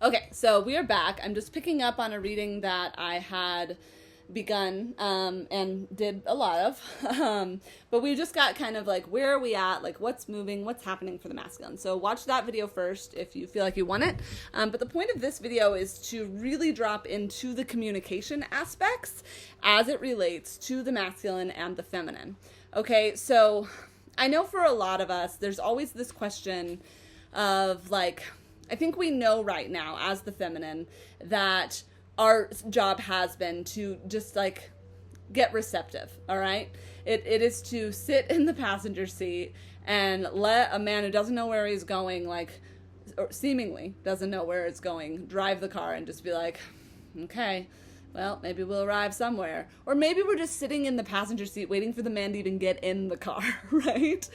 Okay, so we are back. I'm just picking up on a reading that I had begun and did a lot of. But we just got kind of like, where are we at? Like, what's moving? What's happening for the masculine? So watch that video first if you feel like you want it. But the point of this video is to really drop into the communication aspects as it relates to the masculine and the feminine. Okay, so I know for a lot of us, there's always this question of like, I think we know right now as the feminine that our job has been to just like get receptive, all right? It is to sit in the passenger seat and let a man who doesn't know where he's going, like, or seemingly doesn't know where it's going, drive the car and just be like, okay, well, maybe we'll arrive somewhere. Or maybe we're just sitting in the passenger seat waiting for the man to even get in the car, right?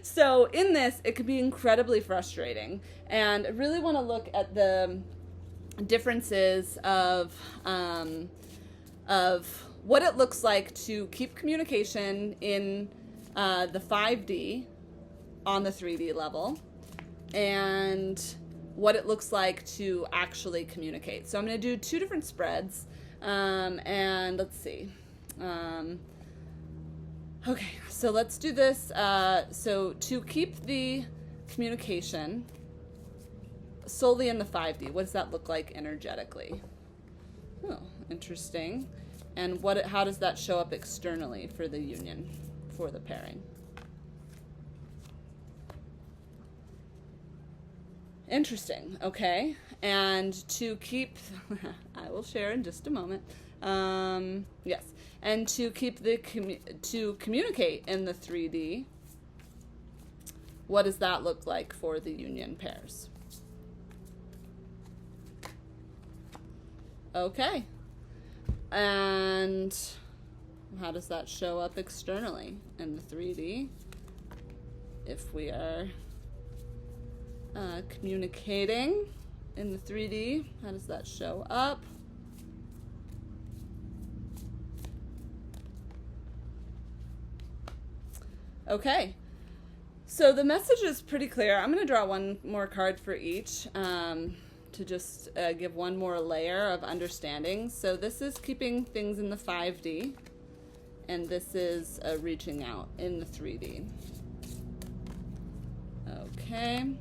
So in this, it could be incredibly frustrating. And I really want to look at the differences of what it looks like to keep communication in the 5D on the 3D level, and what it looks like to actually communicate. So I'm going to do two different spreads, and let's see. Okay, so let's do this. So to keep the communication solely in the 5D, what does that look like energetically? Oh, interesting. And how does that show up externally for the union, for the pairing? Interesting. Okay. And to keep, I will share in just a moment. Yes. And to keep to communicate in the 3D, what does that look like for the union pairs? Okay. And how does that show up externally in the 3D? If we are communicating in the 3D, how does that show up? Okay. So the message is pretty clear. I'm going to draw one more card for each. To just give one more layer of understanding. So this is keeping things in the 5D, and this is reaching out in the 3D. Okay.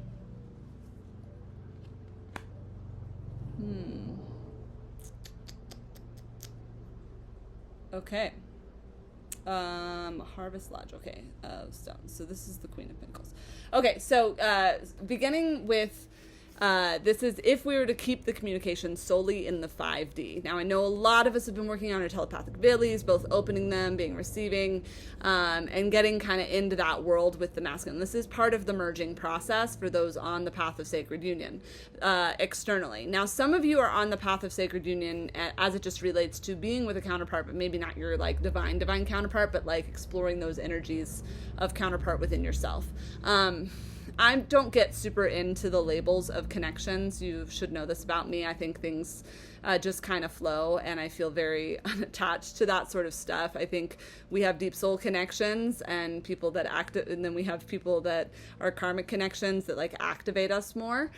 Okay. Harvest Lodge. Okay. Stones. So this is the Queen of Pentacles. Okay. So beginning with this is if we were to keep the communication solely in the 5D. Now, I know a lot of us have been working on our telepathic abilities, both opening them, being receiving, and getting kind of into that world with the masculine. This is part of the merging process for those on the path of sacred union externally. Now, some of you are on the path of sacred union as it just relates to being with a counterpart, but maybe not your like divine counterpart, but like exploring those energies of counterpart within yourself. I don't get super into the labels of connections. You should know this about me. I think things just kind of flow, and I feel very unattached to that sort of stuff. I think we have deep soul connections and people that and then we have people that are karmic connections that like activate us more.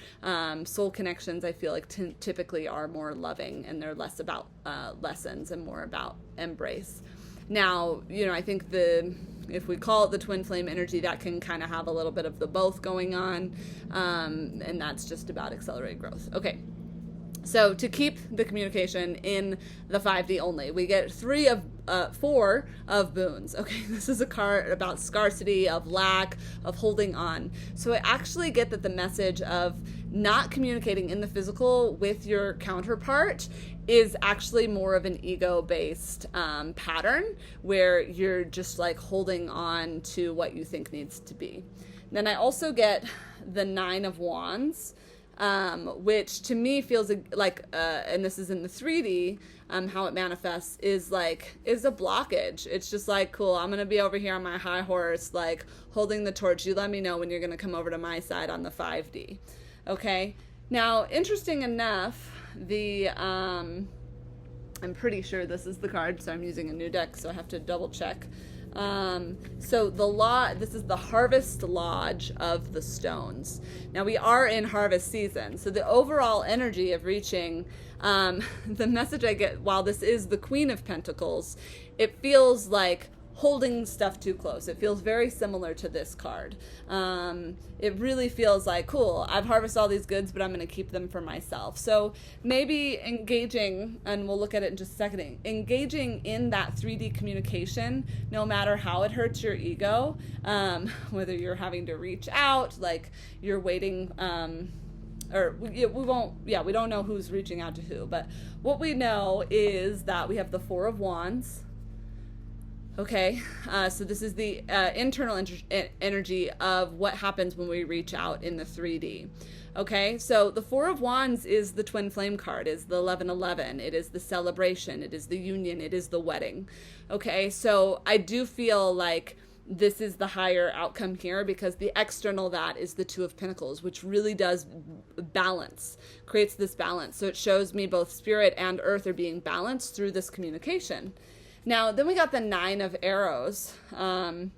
Soul connections, I feel like typically are more loving, and they're less about lessons and more about embrace. Now, I think if we call it the twin flame energy, that can kind of have a little bit of the both going on, and that's just about accelerated growth. Okay, so to keep the communication in the 5D only, we get 4 of boons. Okay, this is a card about scarcity, of lack, of holding on. So I actually get that the message of not communicating in the physical with your counterpart is actually more of an ego-based pattern where you're just like holding on to what you think needs to be. Then I also get the 9 of Wands, which to me feels like, and this is in the 3D, how it manifests is a blockage. It's just like, cool, I'm going to be over here on my high horse, like holding the torch. You let me know when you're going to come over to my side on the 5D. Okay. Now, interesting enough, I'm pretty sure this is the card, so I'm using a new deck, so I have to double check So this is the Harvest Lodge of the Stones. Now we are in harvest season, so the overall energy of reaching, the message I get while this is the Queen of Pentacles, it feels like holding stuff too close. It feels very similar to this card. It really feels like, cool, I've harvested all these goods, but I'm going to keep them for myself. So maybe engaging, and we'll look at it in just a second, engaging in that 3D communication, no matter how it hurts your ego, whether you're having to reach out, like you're waiting, we don't know who's reaching out to who, but what we know is that we have the Four of Wands. Okay, so this is the internal energy of what happens when we reach out in the 3D. Okay, so the Four of Wands is the twin flame card, is the 1111. It is the celebration, it is the union, it is the wedding. Okay, so I do feel like this is the higher outcome here, because the external that is the Two of Pentacles, which really does balance, creates this balance. So it shows me both spirit and earth are being balanced through this communication. Now, then we got the Nine of Arrows. So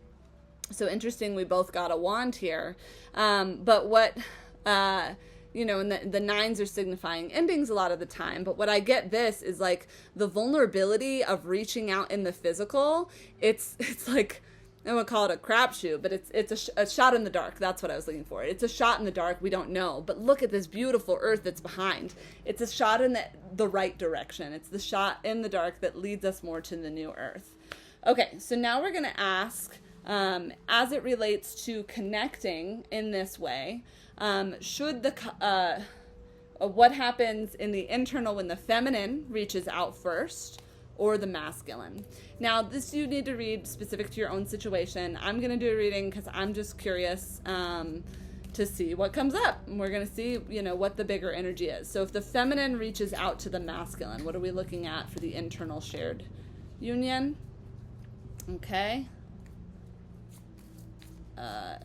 interesting, we both got a wand here. But what, and the nines are signifying endings a lot of the time. But what I get this is like the vulnerability of reaching out in the physical. It's like, I would call it a crapshoot, but it's a shot in the dark. That's what I was looking for. It's a shot in the dark. We don't know. But look at this beautiful earth that's behind. It's a shot in the right direction. It's the shot in the dark that leads us more to the new earth. Okay, so now we're going to ask, as it relates to connecting in this way, what happens in the internal when the feminine reaches out first, or the masculine? Now, this you need to read specific to your own situation. I'm going to do a reading because I'm just curious to see what comes up. And we're going to see, what the bigger energy is. So if the feminine reaches out to the masculine, what are we looking at for the internal shared union? Okay.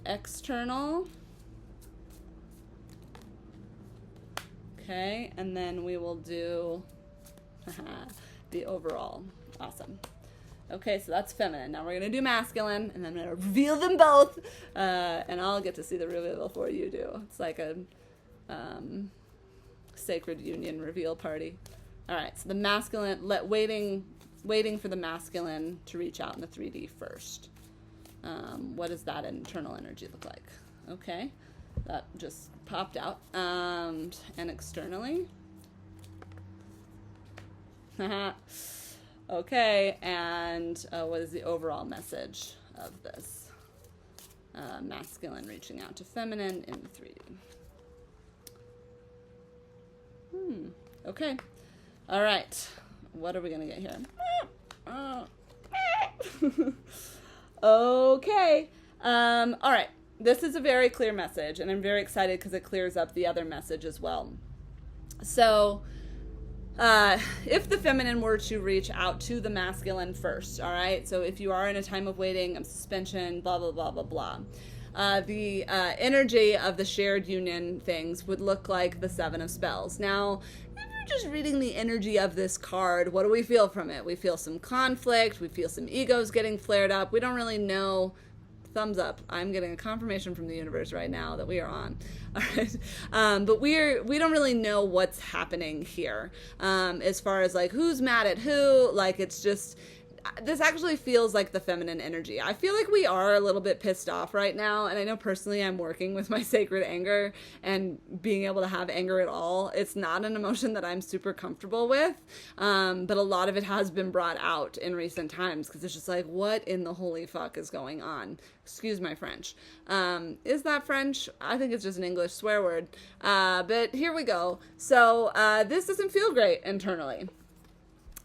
External. Okay, and then we will do the overall. Awesome. Okay, so that's feminine. Now we're going to do masculine, and then I'm going to reveal them both, and I'll get to see the reveal before you do. It's like a sacred union reveal party. All right, so the masculine, waiting for the masculine to reach out in the 3D first. What does that internal energy look like? Okay, that just popped out. And externally. Okay, and what is the overall message of this? Masculine reaching out to feminine in the 3D. Okay. All right. What are we going to get here? Okay. All right. This is a very clear message, and I'm very excited because it clears up the other message as well. So, if the feminine were to reach out to the masculine first, all right? So if you are in a time of waiting, suspension, blah, blah, blah, blah, blah. The energy of the shared union things would look like the Seven of Spells. Now, if you're just reading the energy of this card, what do we feel from it? We feel some conflict. We feel some egos getting flared up. We don't really know. Thumbs up. I'm getting a confirmation from the universe right now that we are on. All right. But we don't really know what's happening here. As far as like who's mad at who, like it's just, this actually feels like the feminine energy. I feel like we are a little bit pissed off right now. And I know personally I'm working with my sacred anger, and being able to have anger at all. It's not an emotion that I'm super comfortable with. But a lot of it has been brought out in recent times because it's just like, what in the holy fuck is going on? Excuse my French. Is that French? I think it's just an English swear word. But here we go. So this doesn't feel great internally.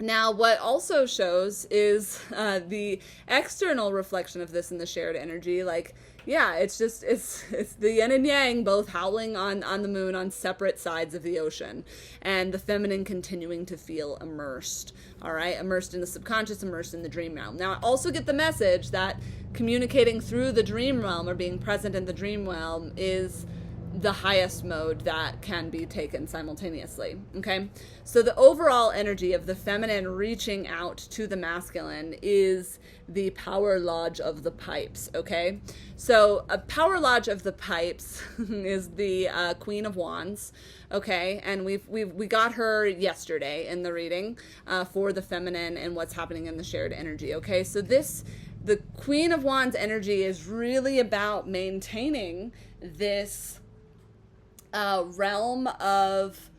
Now, what also shows is the external reflection of this in the shared energy. Like, yeah, it's the yin and yang both howling on the moon on separate sides of the ocean, and the feminine continuing to feel immersed. All right, immersed in the subconscious, immersed in the dream realm. Now, I also get the message that communicating through the dream realm or being present in the dream realm is the highest mode that can be taken simultaneously. Okay, so the overall energy of the feminine reaching out to the masculine is the power lodge of the pipes. Okay, so a power lodge of the pipes is the Queen of Wands. Okay, and we got her yesterday in the reading for the feminine and what's happening in the shared energy. Okay, so the Queen of Wands energy is really about maintaining this realm of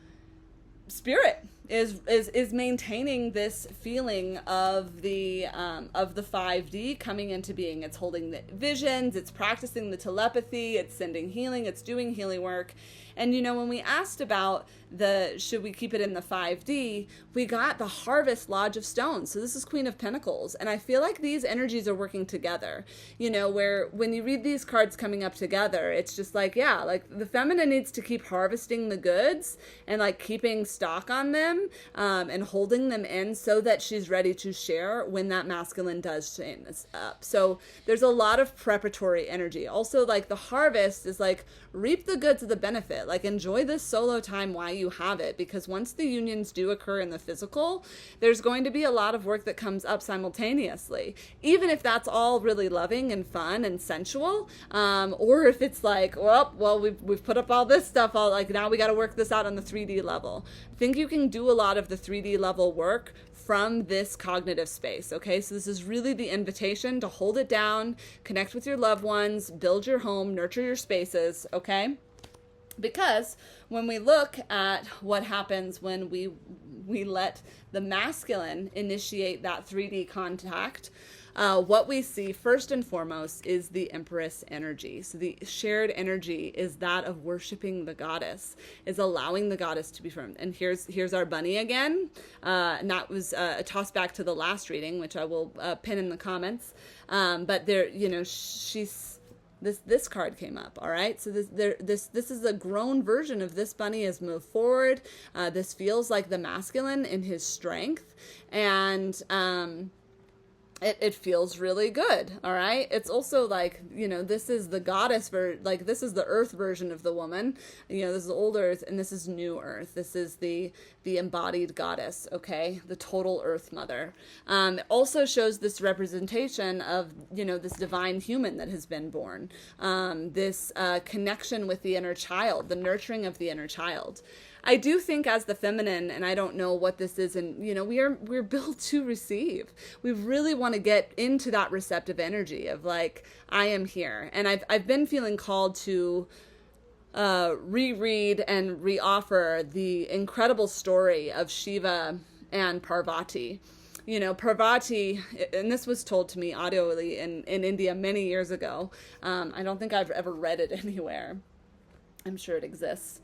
spirit, is maintaining this feeling of the 5D coming into being. It's holding the visions, it's practicing the telepathy, it's sending healing, it's doing healing work. And when we asked about should we keep it in the 5D, we got the Harvest Lodge of Stones. So this is Queen of Pentacles. And I feel like these energies are working together, where when you read these cards coming up together, it's just like, yeah, like the feminine needs to keep harvesting the goods and like keeping stock on them and holding them in so that she's ready to share when that masculine does change up. So there's a lot of preparatory energy. Also, like the harvest is like reap the goods of the benefit, like enjoy this solo time while you have it, because once the unions do occur in the physical, there's going to be a lot of work that comes up simultaneously, even if that's all really loving and fun and sensual, or if it's like, well we've put up all this stuff, all like now we got to work this out on the 3D level. I think you can do a lot of the 3D level work from this cognitive space. Okay, so this is really the invitation to hold it down, connect with your loved ones, build your home, nurture your spaces. Okay, because when we look at what happens when we let the masculine initiate that 3D contact, what we see first and foremost is the Empress energy. So the shared energy is that of worshiping the goddess, is allowing the goddess to be firm. And here's our bunny again. And that was a toss back to the last reading, which I will pin in the comments. But there, she's this card came up. All right, so this is a grown version of this bunny has moved forward. This feels like the masculine in his strength, and it feels really good. All right, it's also like, this is the goddess this is the earth version of the woman. This is old earth and this is new earth. This is the embodied goddess. Okay, the total earth mother. It also shows this representation of this divine human that has been born, this connection with the inner child, the nurturing of the inner child. I do think as the feminine, and I don't know what this is, and we're built to receive. We really want to get into that receptive energy of like, I am here. And I've been feeling called to reread and reoffer the incredible story of Shiva and Parvati. Parvati, and this was told to me audioly in India many years ago. I don't think I've ever read it anywhere. I'm sure it exists.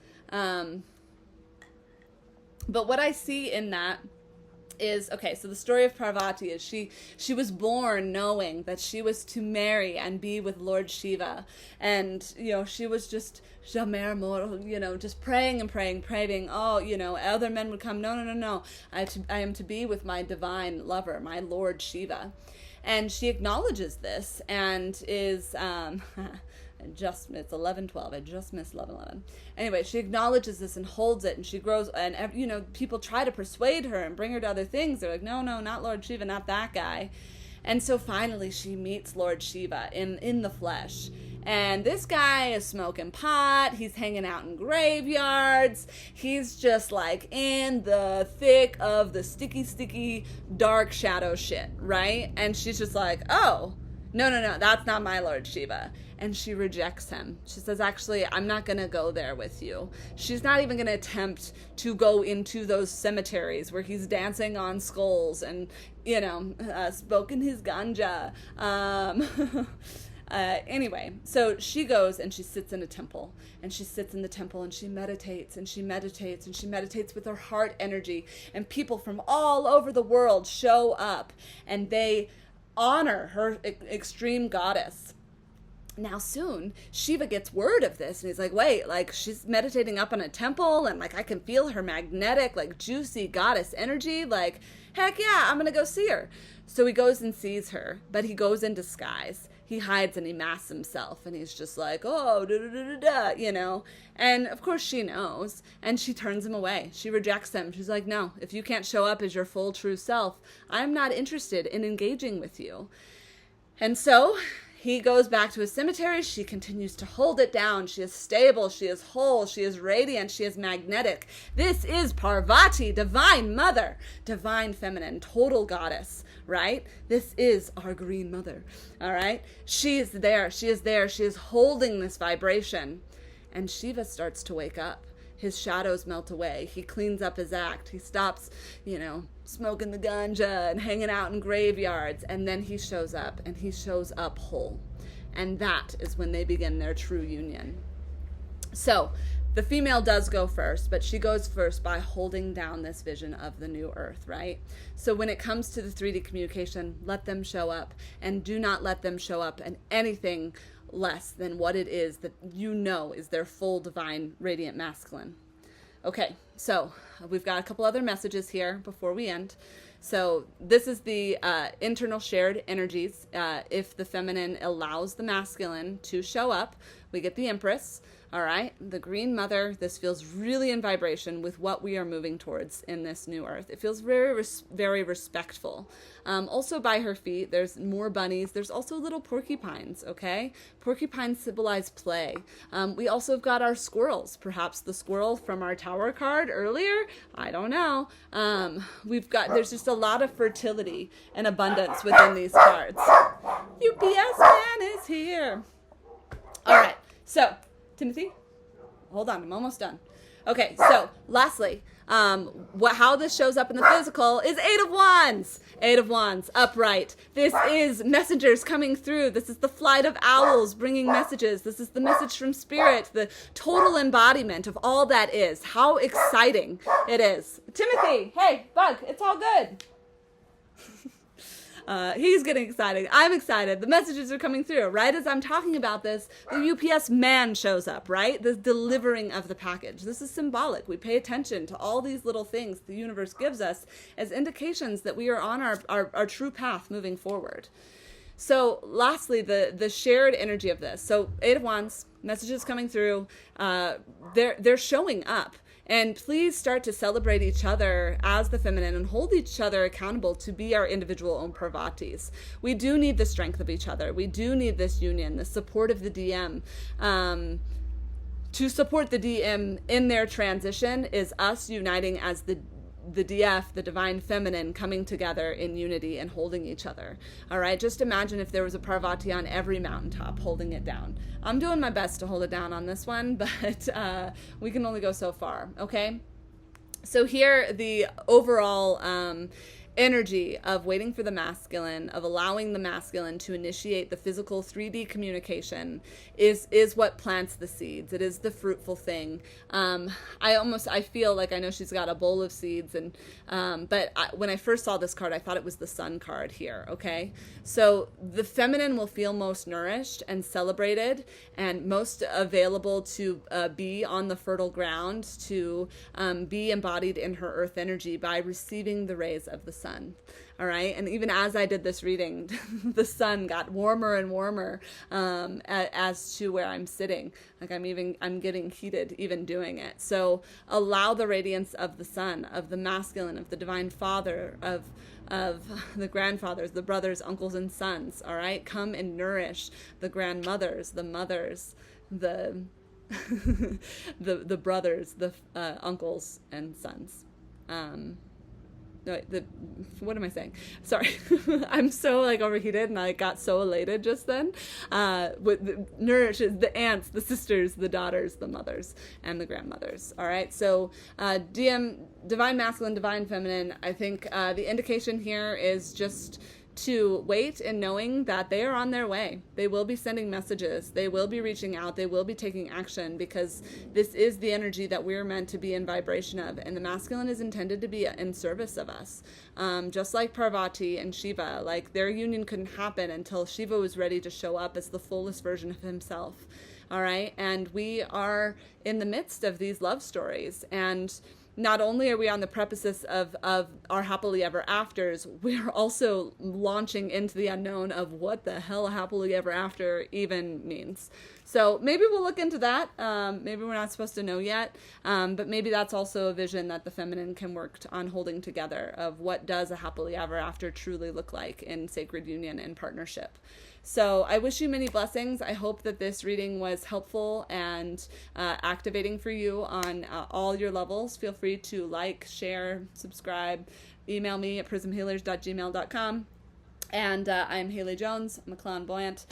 But what I see in that is, okay, so the story of Parvati is she was born knowing that she was to marry and be with Lord Shiva. And, she was just, just praying and praying. Oh, other men would come. No. I am to be with my divine lover, my Lord Shiva. And she acknowledges this and is, it's 11:12. I just missed 11:11. Anyway, she acknowledges this and holds it, and she grows. And people try to persuade her and bring her to other things. They're like, no, not Lord Shiva, not that guy. And so finally, she meets Lord Shiva in the flesh. And this guy is smoking pot. He's hanging out in graveyards. He's just like in the thick of the sticky, dark shadow shit, right? And she's just like, oh, no, that's not my Lord Shiva. And she rejects him. She says, actually, I'm not going to go there with you. She's not even going to attempt to go into those cemeteries where he's dancing on skulls and, smoking his ganja. Anyway, so she goes and she sits in a temple, and she sits in the temple and she meditates and she meditates and she meditates with her heart energy, and people from all over the world show up and they honor her extreme goddess. Now soon, Shiva gets word of this, and he's like, wait, like, she's meditating up on a temple, and, like, I can feel her magnetic, like, juicy goddess energy, like, heck yeah, I'm gonna go see her. So he goes and sees her, but he goes in disguise. he hides and he masks himself, and he's just like, oh, da da da da da, And of course she knows, and she turns him away. She rejects him. She's like, no, if you can't show up as your full true self, I'm not interested in engaging with you. And so he goes back to his cemetery. She continues to hold it down. She is stable. She is whole. She is radiant. She is magnetic. This is Parvati, divine mother, divine feminine, total goddess, right? This is our green mother, all right? She is there. She is there. She is holding this vibration. And Shiva starts to wake up. His shadows melt away. He cleans up his act. He stops, smoking the ganja and hanging out in graveyards. And then he shows up, and he shows up whole. And that is when they begin their true union. So the female does go first, but she goes first by holding down this vision of the new earth, right? So when it comes to the 3D communication, let them show up, and do not let them show up in anything less than what it is that is their full divine radiant masculine. Okay, so we've got a couple other messages here before we end. So this is the internal shared energies. If the feminine allows the masculine to show up, we get the Empress. All right, the green mother, this feels really in vibration with what we are moving towards in this new earth. It feels very, very respectful. Also by her feet, there's more bunnies. There's also little porcupines, okay? Porcupines symbolize play. We also have got our squirrels. Perhaps the squirrel from our tower card earlier? I don't know. There's just a lot of fertility and abundance within these cards. UPS man is here. All right, so Timothy, hold on, I'm almost done. Okay, so lastly, how this shows up in the physical is 8 of Wands. 8 of Wands, upright. This is messengers coming through. This is the flight of owls bringing messages. This is the message from spirit, the total embodiment of all that is. How exciting it is. Timothy, hey, Bug, it's all good. He's getting excited. I'm excited. The messages are coming through. Right as I'm talking about this, the UPS man shows up, right? The delivering of the package. This is symbolic. We pay attention to all these little things the universe gives us as indications that we are on our true path moving forward. So lastly, the shared energy of this. So 8 of Wands, messages coming through. They're showing up. And please start to celebrate each other as the feminine and hold each other accountable to be our individual own Parvatis. We do need the strength of each other. We do need this union, the support of the DM. To support the DM in their transition is us uniting as the DF, the divine feminine, coming together in unity and holding each other. All right, just imagine if there was a Parvati on every mountaintop holding it down. I'm doing my best to hold it down on this one, but we can only go so far, okay? So here, the overall energy of waiting for the masculine, of allowing the masculine to initiate the physical 3D communication is what plants the seeds. It is the fruitful thing. I feel like I know she's got a bowl of seeds, and when I first saw this card, I thought it was the sun card here, okay? So the feminine will feel most nourished and celebrated and most available to be on the fertile ground, to be embodied in her earth energy by receiving the rays of the sun. All right, and even as I did this reading, the sun got warmer and warmer as to where I'm sitting. Like I'm getting heated even doing it. So allow the radiance of the sun, of the masculine, of the divine father, of the grandfathers, the brothers, uncles, and sons. All right, come and nourish the grandmothers, the mothers, the the brothers, the uncles and sons. What am I saying? Sorry. I'm so overheated, and I got so elated just then. Nourishes the aunts, the sisters, the daughters, the mothers, and the grandmothers. All right. So divine masculine, divine feminine. I think the indication here is just to wait and knowing that they are on their way. They will be sending messages. They will be reaching out. They will be taking action, because this is the energy that we're meant to be in vibration of. And the masculine is intended to be in service of us. Just like Parvati and Shiva, their union couldn't happen until Shiva was ready to show up as the fullest version of himself. All right. And we are in the midst of these love stories. And not only are we on the precipice of our happily ever afters, we're also launching into the unknown of what the hell a happily ever after even means. So maybe we'll look into that. Maybe we're not supposed to know yet, but maybe that's also a vision that the feminine can work on holding together, of what does a happily ever after truly look like in sacred union and partnership. So I wish you many blessings. I hope that this reading was helpful and activating for you on all your levels. Feel free to like, share, subscribe, email me at prismhealers@gmail.com. And I'm Hailey Jones. I'm a clairvoyant.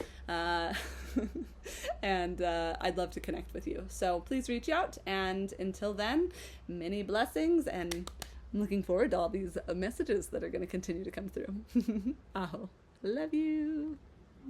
And I'd love to connect with you. So please reach out. And until then, many blessings. And I'm looking forward to all these messages that are going to continue to come through. Aho. Love you.